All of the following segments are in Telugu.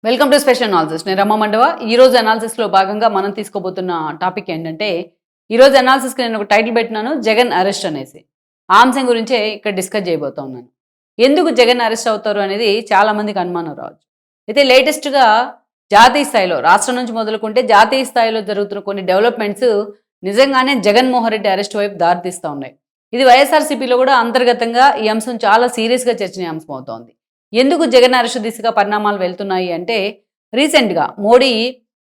Welcome to special analysis. నేను రమ్మ మండవ. ఈరోజు అనాలిసిస్లో భాగంగా మనం తీసుకోబోతున్న టాపిక్ ఏంటంటే, ఈరోజు అనాలిసిస్కి నేను ఒక టైటిల్ పెట్టినాను, జగన్ అరెస్ట్ అనేసి. ఆ అంశం గురించే ఇక్కడ డిస్కస్ చేయబోతా ఉన్నాను. ఎందుకు జగన్ అరెస్ట్ అవుతారు అనేది చాలా మందికి అనుమానం రావచ్చు. అయితే లేటెస్ట్గా జాతీయ స్థాయిలో, రాష్ట్రం నుంచి మొదలుకుంటే జాతీయ స్థాయిలో జరుగుతున్న కొన్ని డెవలప్మెంట్స్ నిజంగానే జగన్మోహన్ రెడ్డి అరెస్ట్ వైపు దారితీస్తూ ఉన్నాయి. ఇది వైఎస్ఆర్సీపీలో కూడా అంతర్గతంగా ఈ అంశం చాలా సీరియస్గా చర్చనీయాంశం అవుతోంది. ఎందుకు జగన్ అరెస్టు దిశగా పరిణామాలు వెళ్తున్నాయి అంటే, రీసెంట్‌గా మోడీ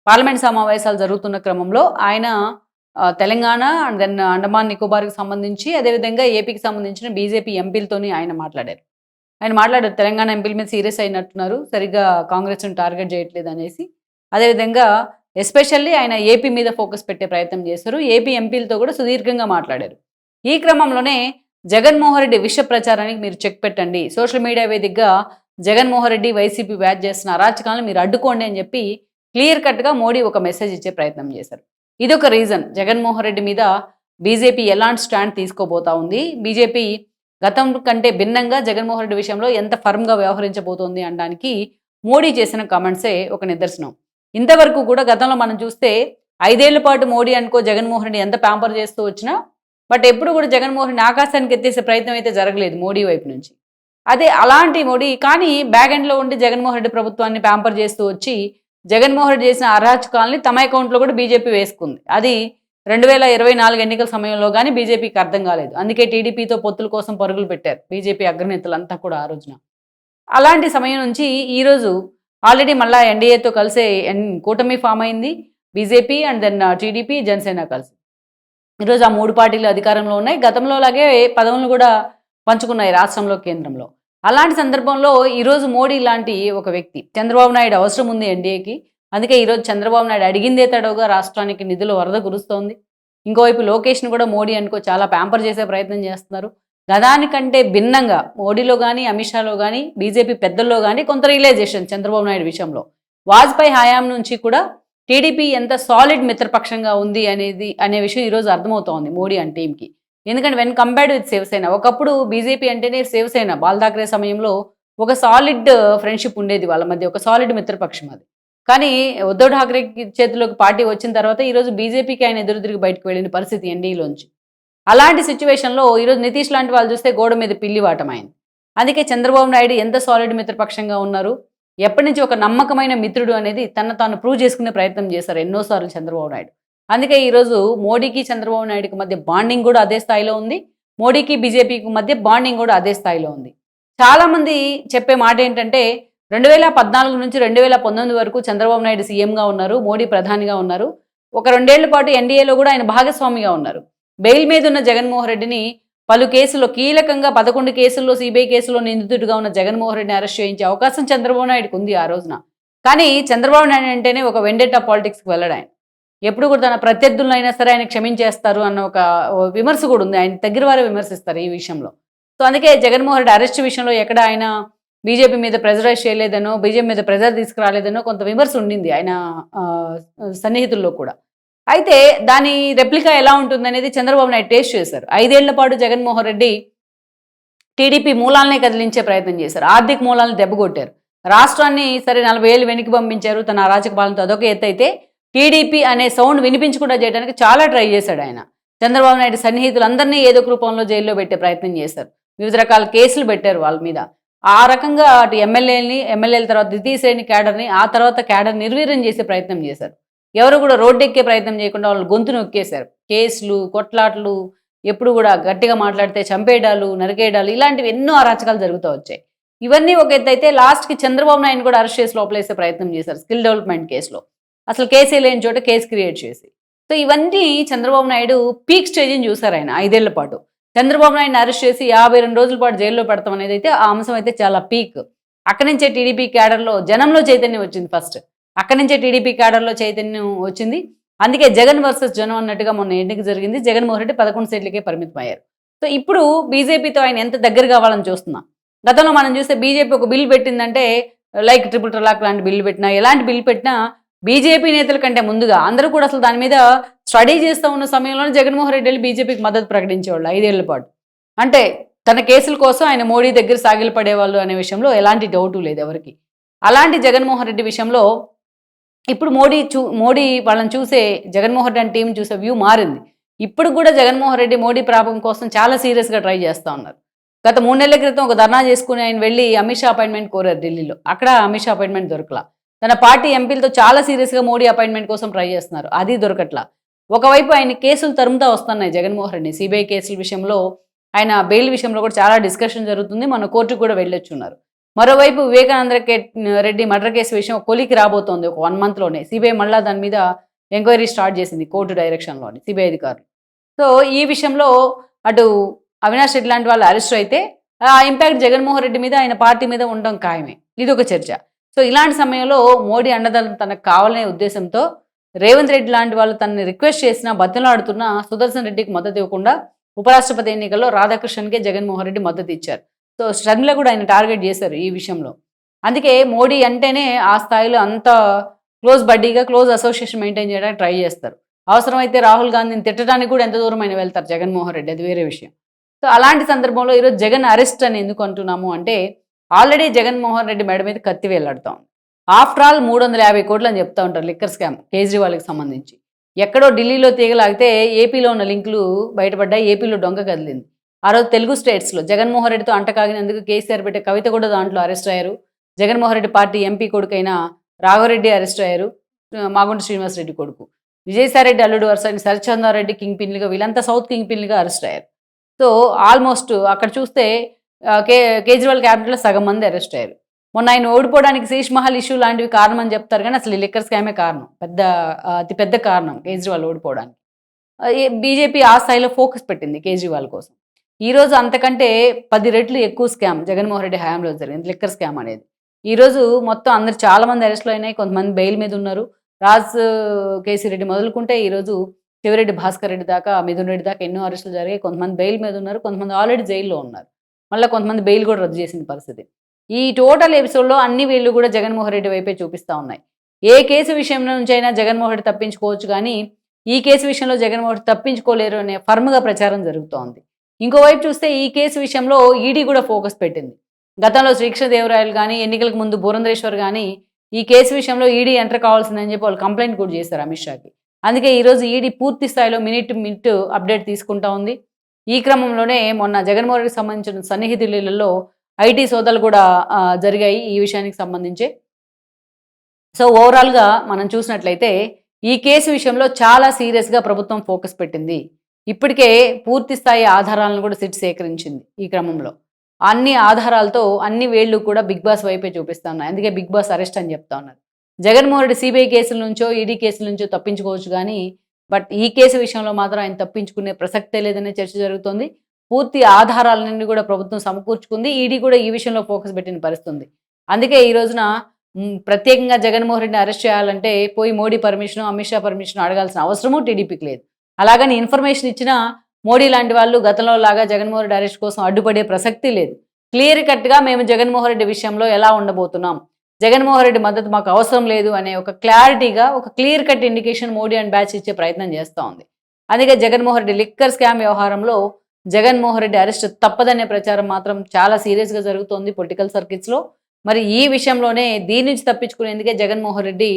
పార్లమెంట్ సమావేశాలు జరుగుతున్న క్రమంలో ఆయన తెలంగాణ అండ్ దెన్ అండమాన్ నికోబార్‌కి సంబంధించి, అదేవిధంగా ఏపీకి సంబంధించిన బీజేపీ ఎంపీలతోని ఆయన మాట్లాడారు. ఆయన మాట్లాడారు, తెలంగాణ ఎంపీల మీద సీరియస్ అయినట్టున్నారు, సరిగ్గా కాంగ్రెస్‌ని టార్గెట్ చేయట్లేదనేసి. అదేవిధంగా ఎస్పెషల్లీ ఆయన ఏపీ మీద ఫోకస్ పెట్టే ప్రయత్నం చేశారు. ఏపీ ఎంపీలతో కూడా సుదీర్ఘంగా మాట్లాడారు. ఈ క్రమంలోనే జగన్మోహన్ రెడ్డి విష ప్రచారానికి మీరు చెక్ పెట్టండి, సోషల్ మీడియా వేదికగా జగన్మోహన్ రెడ్డి వైసీపీ వ్యాజ్ చేస్తున్న అరాచకాలను మీరు అడ్డుకోండి అని చెప్పి క్లియర్ కట్గా మోడీ ఒక మెసేజ్ ఇచ్చే ప్రయత్నం చేశారు. ఇదొక రీజన్ జగన్మోహన్ రెడ్డి మీద బీజేపీ ఎలాంటి స్టాండ్ తీసుకోబోతా ఉంది, బీజేపీ గతం కంటే భిన్నంగా జగన్మోహన్ రెడ్డి విషయంలో ఎంత ఫర్మ్గా వ్యవహరించబోతోంది అనడానికి మోడీ చేసిన కామెంట్సే ఒక నిదర్శనం. ఇంతవరకు కూడా గతంలో మనం చూస్తే 5 ఏళ్ల పాటు మోడీ అనుకో జగన్మోహన్ రెడ్డి ఎంత ప్యాంపర్ చేస్తూ వచ్చినా, బట్ ఎప్పుడు కూడా జగన్మోహన్ రెడ్డిని ఆకాశానికి ఎత్తేసే ప్రయత్నం అయితే జరగలేదు మోడీ వైపు నుంచి. అదే అలాంటి మోడీ కానీ బ్యాక్ ఎండ్‌లో ఉండి జగన్మోహన్ రెడ్డి ప్రభుత్వాన్ని ప్యాంపర్ చేస్తూ వచ్చి, జగన్మోహన్ రెడ్డి చేసిన అరాచకాల్ని తమ అకౌంట్‌లో కూడా బీజేపీ వేసుకుంది. అది 2024 ఎన్నికల సమయంలో గానీ బీజేపీకి అర్థం కాలేదు. అందుకే టీడీపీతో పొత్తుల కోసం పరుగులు పెట్టారు బీజేపీ అగ్రనేతలంతా కూడా ఆ రోజున. అలాంటి సమయం నుంచి ఈరోజు ఆల్రెడీ మళ్ళా ఎన్డీఏతో కలిసే కూటమి ఫామ్ అయింది. BJP and then TDP, Janasena కలిసి. ఈరోజు ఆ 3 పార్టీలు అధికారంలో ఉన్నాయి. గతంలో లాగే పదవులను కూడా పంచుకున్నాయి రాష్ట్రంలో, కేంద్రంలో. అలాంటి సందర్భంలో ఈరోజు మోడీ లాంటి ఒక వ్యక్తి, చంద్రబాబు నాయుడు అవసరం ఉంది ఎన్డీఏకి. అందుకే ఈరోజు చంద్రబాబు నాయుడు అడిగిందే తడవుగా రాష్ట్రానికి నిధుల వరద కురుస్తోంది. ఇంకోవైపు లోకేష్‌ని కూడా మోడీ అనుకో చాలా ప్యాంపర్ చేసే ప్రయత్నం చేస్తున్నారు. గదానికంటే భిన్నంగా మోడీలో గానీ, అమిత్ షాలో గానీ, బీజేపీ పెద్దల్లో గానీ కొంత రియలైజేషన్ చంద్రబాబు నాయుడు విషయంలో. వాజ్పేయి హయాం నుంచి కూడా టీడీపీ ఎంత సాలిడ్ మిత్రపక్షంగా ఉంది అనే విషయం ఈరోజు అర్థమవుతోంది మోడీ అండ్ టీమ్‌కి. ఎందుకంటే వెన్ కంపేర్డ్ విత్ శివసేన, ఒకప్పుడు బీజేపీ అంటేనే శివసేన, బాల్ ఠాక్రే సమయంలో ఒక సాలిడ్ ఫ్రెండ్‌షిప్ ఉండేది వాళ్ళ మధ్య, ఒక సాలిడ్ మిత్రపక్షం అది. కానీ ఉద్ధవ్ ఠాక్రే చేతిలోకి పార్టీ వచ్చిన తర్వాత ఈరోజు బీజేపీకి ఆయన ఎదురు తిరిగి బయటకు వెళ్ళిన పరిస్థితి ఎన్డీఏలోంచి. అలాంటి సిట్యుయేషన్‌లో ఈరోజు నితీష్ లాంటి వాళ్ళు చూస్తే గోడ మీద పిల్లి వాటమైంది. అందుకే చంద్రబాబు నాయుడు ఎంత సాలిడ్ మిత్రపక్షంగా ఉన్నారు, ఎప్పటినుంచి ఒక నమ్మకమైన మిత్రుడు అనేది తనను తాను ప్రూవ్ చేసుకునే ప్రయత్నం చేశారు ఎన్నో సార్లు చంద్రబాబు నాయుడు. అందుకే ఈరోజు మోడీకి, చంద్రబాబు నాయుడుకి మధ్య బాండింగ్ కూడా అదే స్థాయిలో ఉంది. మోడీకి, బీజేపీకి మధ్య బాండింగ్ కూడా అదే స్థాయిలో ఉంది. చాలామంది చెప్పే మాట ఏంటంటే, 2014 నుంచి 2019 వరకు చంద్రబాబు నాయుడు సీఎంగా ఉన్నారు, మోడీ ప్రధానిగా ఉన్నారు. ఒక 2 ఏళ్ల పాటు ఎన్డీఏలో కూడా ఆయన భాగస్వామిగా ఉన్నారు. బెయిల్ మీద ఉన్న జగన్మోహన్ రెడ్డిని పలు కేసుల్లో, కీలకంగా 11 కేసుల్లో సీబీఐ కేసులో నిందితుడిగా ఉన్న జగన్మోహన్ రెడ్డిని అరెస్ట్ చేయించే అవకాశం చంద్రబాబు నాయుడుకి ఉంది ఆ రోజున. కానీ చంద్రబాబు నాయుడు అంటేనే ఒక వెండెట్టా పాలిటిక్స్‌కి వెళ్ళడు ఆయన. ఎప్పుడు కూడా తన ప్రత్యర్థులనైనా సరే ఆయన క్షమించేస్తారు అన్న ఒక విమర్శ కూడా ఉంది. ఆయన దగ్గర వారే విమర్శిస్తారు ఈ విషయంలో. సో అందుకే జగన్మోహన్ రెడ్డి అరెస్ట్ విషయంలో ఎక్కడ ఆయన బీజేపీ మీద ప్రెజరైజ్ చేయలేదనో, బీజేపీ మీద ప్రెజర్ తీసుకురాలేదనో కొంత విమర్శ ఉండింది ఆయన ఆహ్, సన్నిహితుల్లో కూడా. అయితే దాని రెప్లికా ఎలా ఉంటుందనేది చంద్రబాబు నాయుడు టేస్ట్ చేశారు. 5 ఏళ్ల పాటు జగన్మోహన్ రెడ్డి టీడీపీ మూలాలనే కదిలించే ప్రయత్నం చేశారు. ఆర్థిక మూలాలను దెబ్బకొట్టారు. రాష్ట్రాన్ని సరే 40 ఏళ్ళు వెనక్కి పంపించారు తన అరాచక పాలనతో, అదొక ఎత్తైతే టీడీపీ అనే సౌండ్ వినిపించకుండా చేయడానికి చాలా ట్రై చేశాడు ఆయన. చంద్రబాబు నాయుడు సన్నిహితులందరినీ ఏదో ఒక రూపంలో జైల్లో పెట్టే ప్రయత్నం చేశారు. వివిధ రకాల కేసులు పెట్టారు వాళ్ళ మీద. ఆ రకంగా అటు ఎమ్మెల్యేల తర్వాత ద్వితీయ శ్రేణి క్యాడర్‌ని, ఆ తర్వాత క్యాడర్ నిర్వీర్యం చేసే ప్రయత్నం చేశారు. ఎవరు కూడా రోడ్డెక్కే ప్రయత్నం చేయకుండా వాళ్ళ గొంతు నొక్కేశారు. కేసులు, కొట్లాటలు, ఎప్పుడు కూడా గట్టిగా మాట్లాడితే చంపేయడాలు, నరికేయడాలు, ఇలాంటివి ఎన్నో అరాచకాలు జరుగుతూ వచ్చాయి. ఇవన్నీ ఒక ఎత్తైతే లాస్ట్‌కి చంద్రబాబు నాయుడుని కూడా అరెస్ట్ చేసి లోపలేసే ప్రయత్నం చేశారు స్కిల్ డెవలప్‌మెంట్ కేసులో. అసలు కేసే లేని చోట కేసు క్రియేట్ చేసి. సో ఇవన్నీ చంద్రబాబు నాయుడు పీక్ స్టేజ్‌ని చూసారు ఆయన 5 ఏళ్ల పాటు. చంద్రబాబు నాయుడుని అరెస్ట్ చేసి 52 రోజుల పాటు జైల్లో పెడతాం అనేది అయితే ఆ అంశం అయితే చాలా పీక్. అక్కడి నుంచే టీడీపీ క్యాడర్‌లో జనంలో చైతన్యం వచ్చింది ఫస్ట్. అక్కడి నుంచే టీడీపీ క్యాడర్‌లో చైతన్యం వచ్చింది. అందుకే జగన్ వర్సెస్ జనం అన్నట్టుగా మొన్న ఎన్నిక జరిగింది. జగన్మోహన్ రెడ్డి 11 సీట్లకే పరిమితమయ్యారు. సో ఇప్పుడు బీజేపీతో ఆయన ఎంత దగ్గర కావాలని చూస్తున్నాం. గతంలో మనం చూస్తే బీజేపీ ఒక బిల్ పెట్టిందంటే, లైక్ ట్రిపుల్ తలాక్ లాంటి బిల్లు పెట్టినా, ఎలాంటి బిల్ పెట్టినా బీజేపీ నేతల కంటే ముందుగా అందరూ కూడా అసలు దాని మీద స్టడీ చేస్తూ ఉన్న సమయంలోనే జగన్మోహన్ రెడ్డి వెళ్ళి బీజేపీకి మద్దతు ప్రకటించేవాళ్ళు 5 ఏళ్ల పాటు. అంటే తన కేసుల కోసం ఆయన మోడీ దగ్గర సాగిలపడేవాళ్ళు అనే విషయంలో ఎలాంటి డౌటు లేదు ఎవరికీ. అలాంటి జగన్మోహన్ రెడ్డి విషయంలో ఇప్పుడు మోడీ వాళ్ళని చూసే జగన్మోహన్ రెడ్డి టీం చూసే వ్యూ మారింది. ఇప్పుడు కూడా జగన్మోహన్ రెడ్డి మోడీ ప్రాపం కోసం చాలా సీరియస్గా ట్రై చేస్తూ ఉన్నారు. గత 3 నెలల క్రితం ఒక ధర్నా చేసుకుని ఆయన వెళ్ళి అమిత్ షా అపాయింట్మెంట్ కోరారు ఢిల్లీలో. అక్కడ అమిత్ షా అపాయింట్మెంట్ దొరకలా. తన పార్టీ ఎంపీలతో చాలా సీరియస్గా మోడీ అపాయింట్మెంట్ కోసం ట్రై చేస్తున్నారు. అది దొరకట్లా. ఒకవైపు ఆయన కేసులు తరుముతా వస్తున్నాయి జగన్మోహన్ రెడ్డి. సిబిఐ కేసుల విషయంలో ఆయన బెయిల్ విషయంలో కూడా చాలా డిస్కషన్ జరుగుతుంది. మన కోర్టుకు కూడా వెళ్ళొచ్చున్నారు. మరోవైపు వివేకానంద రెడ్డి మర్డర్ కేసు విషయం కొలికి రాబోతోంది ఒక 1 మంత్లోనే. సిబిఐ మళ్ళా దాని మీద ఎంక్వైరీ స్టార్ట్ చేసింది కోర్టు డైరెక్షన్లోని సిబిఐ అధికారులు. సో ఈ విషయంలో అటు అవినాష్ రెడ్డి లాంటి వాళ్ళు అరెస్ట్ అయితే ఆ ఇంపాక్ట్ జగన్మోహన్ రెడ్డి మీద ఆయన పార్టీ మీద ఉండడం ఖాయమే. ఇది ఒక చర్చ. సో ఇలాంటి సమయంలో మోడీ అండదండలు తనకు కావాలనే ఉద్దేశంతో రేవంత్ రెడ్డి లాంటి వాళ్ళు తనని రిక్వెస్ట్ చేసినా బతిలాడుతున్నా సుదర్శన్ రెడ్డికి మద్దతు ఇవ్వకుండా ఉపరాష్ట్రపతి ఎన్నికల్లో రాధాకృష్ణన్కే జగన్మోహన్ రెడ్డి మద్దతు ఇచ్చారు. సో షర్మిల కూడా ఆయన టార్గెట్ చేశారు ఈ విషయంలో. అందుకే మోడీ అంటేనే ఆ స్థాయిలో అంత క్లోజ్ బడ్డీగా క్లోజ్ అసోసియేషన్ మెయింటైన్ చేయడానికి ట్రై చేస్తారు. అవసరమైతే రాహుల్ గాంధీని తిట్టడానికి కూడా ఎంత దూరం అయినా వెళ్తారు జగన్మోహన్ రెడ్డి, అది వేరే విషయం. సో అలాంటి సందర్భంలో ఈరోజు జగన్ అరెస్ట్ అని ఎందుకు అంటున్నాము అంటే ఆల్రెడీ జగన్మోహన్ రెడ్డి మెడ మీద కత్తి వేలాడుతూ ఉంది. ఆఫ్టర్ ఆల్ 350 కోట్లు అని చెప్తా ఉంటారు లిక్కర్ స్కామ్ కేజ్రీవాల్కి సంబంధించి. ఎక్కడో ఢిల్లీలో తీగలాగితే ఏపీలో ఉన్న లింకులు బయటపడ్డాయి. ఏపీలో డొంక కదిలింది. ఆ రోజు తెలుగు స్టేట్స్లో జగన్మోహన్ రెడ్డితో అంటకాగినందుకు కేసీఆర్ పెట్టే కవిత కూడా దాంట్లో అరెస్ట్ అయ్యారు. జగన్మోహన్ రెడ్డి పార్టీ ఎంపీ కొడుకైన రాఘవరెడ్డి అరెస్ట్ అయ్యారు. మాగుంట శ్రీనివాసరెడ్డి కొడుకు. విజయసాయిరెడ్డి అల్లుడు వరుసని సరిచంద్రారెడ్డి కింగ్ పిన్లుగా వీళ్ళంతా సౌత్ కింగ్ పిన్లుగా అరెస్ట్ అయ్యారు. సో ఆల్మోస్ట్ అక్కడ చూస్తే కేజ్రీవాల్ క్యాబినెట్లో సగం మంది అరెస్ట్ అయ్యారు. మొన్న ఆయన ఓడిపోవడానికి శీష్ మహల్ ఇష్యూ లాంటివి కారణం అని చెప్తారు, కానీ అసలు ఈ లిక్కర్ స్కామే కారణం, అతి పెద్ద కారణం కేజ్రీవాల్ ఓడిపోవడానికి. బీజేపీ ఆ స్థాయిలో ఫోకస్ పెట్టింది కేజ్రీవాల్ కోసం. ఈరోజు అంతకంటే 10 రెట్లు ఎక్కువ స్కామ్ జగన్మోహన్ రెడ్డి హయాంలో జరిగింది లిక్కర్ స్కామ్ అనేది. ఈరోజు మొత్తం అందరు చాలామంది అరెస్టులు అయినాయి. కొంతమంది బెయిల్ మీద ఉన్నారు. కేసీ రెడ్డి మొదలుకుంటే ఈరోజు శివరెడ్డి భాస్కర్ రెడ్డి దాకా, మిథున్ రెడ్డి దాకా ఎన్నో అరెస్టులు జరిగాయి. కొంతమంది బెయిల్ మీద ఉన్నారు, కొంతమంది ఆల్రెడీ జైల్లో ఉన్నారు. మళ్ళీ కొంతమంది బెయిల్ కూడా రద్దు చేసిన పరిస్థితి. ఈ టోటల్ ఎపిసోడ్లో అన్ని వేళ్ళు కూడా జగన్మోహన్ రెడ్డి వైపే చూపిస్తూ ఉన్నాయి. ఏ కేసు విషయం నుంచి అయినా జగన్మోహన్ రెడ్డి తప్పించుకోవచ్చు, కానీ ఈ కేసు విషయంలో జగన్మోహన్ రెడ్డి తప్పించుకోలేరు అనే ఫర్మ్గా ప్రచారం జరుగుతోంది. ఇంకోవైపు చూస్తే ఈ కేసు విషయంలో ఈడీ కూడా ఫోకస్ పెట్టింది. గతంలో శ్రీకృష్ణదేవరాయలు కానీ, ఎన్నికలకు ముందు పురంధరేశ్వర్ కానీ ఈ కేసు విషయంలో ఈడీ ఎంటర్ కావాల్సిందని చెప్పి వాళ్ళు కంప్లైంట్ కూడా చేశారు అమిత్ షాకి. అందుకే ఈరోజు ఈడీ పూర్తి స్థాయిలో మినిట్ మినిట్ అప్డేట్ తీసుకుంటా ఉంది. ఈ క్రమంలోనే మొన్న జగన్మోహన్ రెడ్డికి సంబంధించిన సన్నిహితులలో ఐటీ సోదాలు కూడా జరిగాయి ఈ విషయానికి సంబంధించి. సో ఓవరాల్గా మనం చూసినట్లయితే ఈ కేసు విషయంలో చాలా సీరియస్గా ప్రభుత్వం ఫోకస్ పెట్టింది. ఇప్పటికే పూర్తి స్థాయి ఆధారాలను కూడా సిట్ సేకరించింది. ఈ క్రమంలో అన్ని ఆధారాలతో అన్ని వేళ్ళు కూడా బిగ్ బాస్ వైపే చూపిస్తా ఉన్నాయి. అందుకే బిగ్ బాస్ అరెస్ట్ అని చెప్తా ఉన్నారు. జగన్మోహన్ రెడ్డి సిబిఐ కేసుల నుంచో ఈడీ కేసుల నుంచో తప్పించుకోవచ్చు, కానీ బట్ ఈ కేసు విషయంలో మాత్రం ఆయన తప్పించుకునే ప్రసక్తే లేదనే చర్చ జరుగుతుంది. పూర్తి ఆధారాలన్నీ కూడా ప్రభుత్వం సమకూర్చుకుంది. ఈడీ కూడా ఈ విషయంలో ఫోకస్ పెట్టిన పరిస్థితుంది. అందుకే ఈ రోజున ప్రత్యేకంగా జగన్మోహన్ రెడ్డిని అరెస్ట్ చేయాలంటే పోయి మోడీ పర్మిషన్, అమిత్ షా పర్మిషన్ అడగాల్సిన అవసరము టీడీపీకి లేదు. అలాగని ఇన్ఫర్మేషన్ ఇచ్చినా మోడీ లాంటి వాళ్ళు గతంలో లాగా జగన్మోహన్ రెడ్డి అరెస్ట్ కోసం అడ్డుపడే ప్రసక్తి లేదు. క్లియర్ కట్గా మేము జగన్మోహన్ రెడ్డి విషయంలో ఎలా ఉండబోతున్నాం, జగన్మోహన్ రెడ్డి మద్దతు మాకు అవసరం లేదు అనే ఒక క్లారిటీగా ఒక clear cut indication Modi and batch ఇచ్చే ప్రయత్నం చేస్తూ ఉంది. అందుకే జగన్మోహన్ రెడ్డి లిక్కర్ స్కామ్ వ్యవహారంలో జగన్మోహన్ రెడ్డి అరెస్ట్ తప్పదనే ప్రచారం మాత్రం చాలా సీరియస్గా జరుగుతోంది పొలిటికల్ సర్కిట్స్లో. మరి ఈ విషయంలోనే దీని నుంచి తప్పించుకునేందుకే జగన్మోహన్ రెడ్డి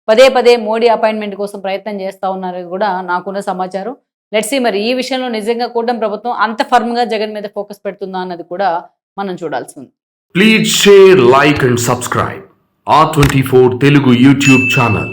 పదే పదే మోడీ అపాయింట్మెంట్ కోసం ప్రయత్నం చేస్తూ ఉన్నారని కూడా నాకున్న సమాచారం. లెట్స్ సీ మరి ఈ విషయంలో నిజంగా కూటమి ప్రభుత్వం అంత ఫర్మ్గా జగన్ మీద ఫోకస్ పెడుతుందా అన్నది కూడా మనం చూడాల్సి ఉంది. Please share, like and subscribe R24 Telugu YouTube channel.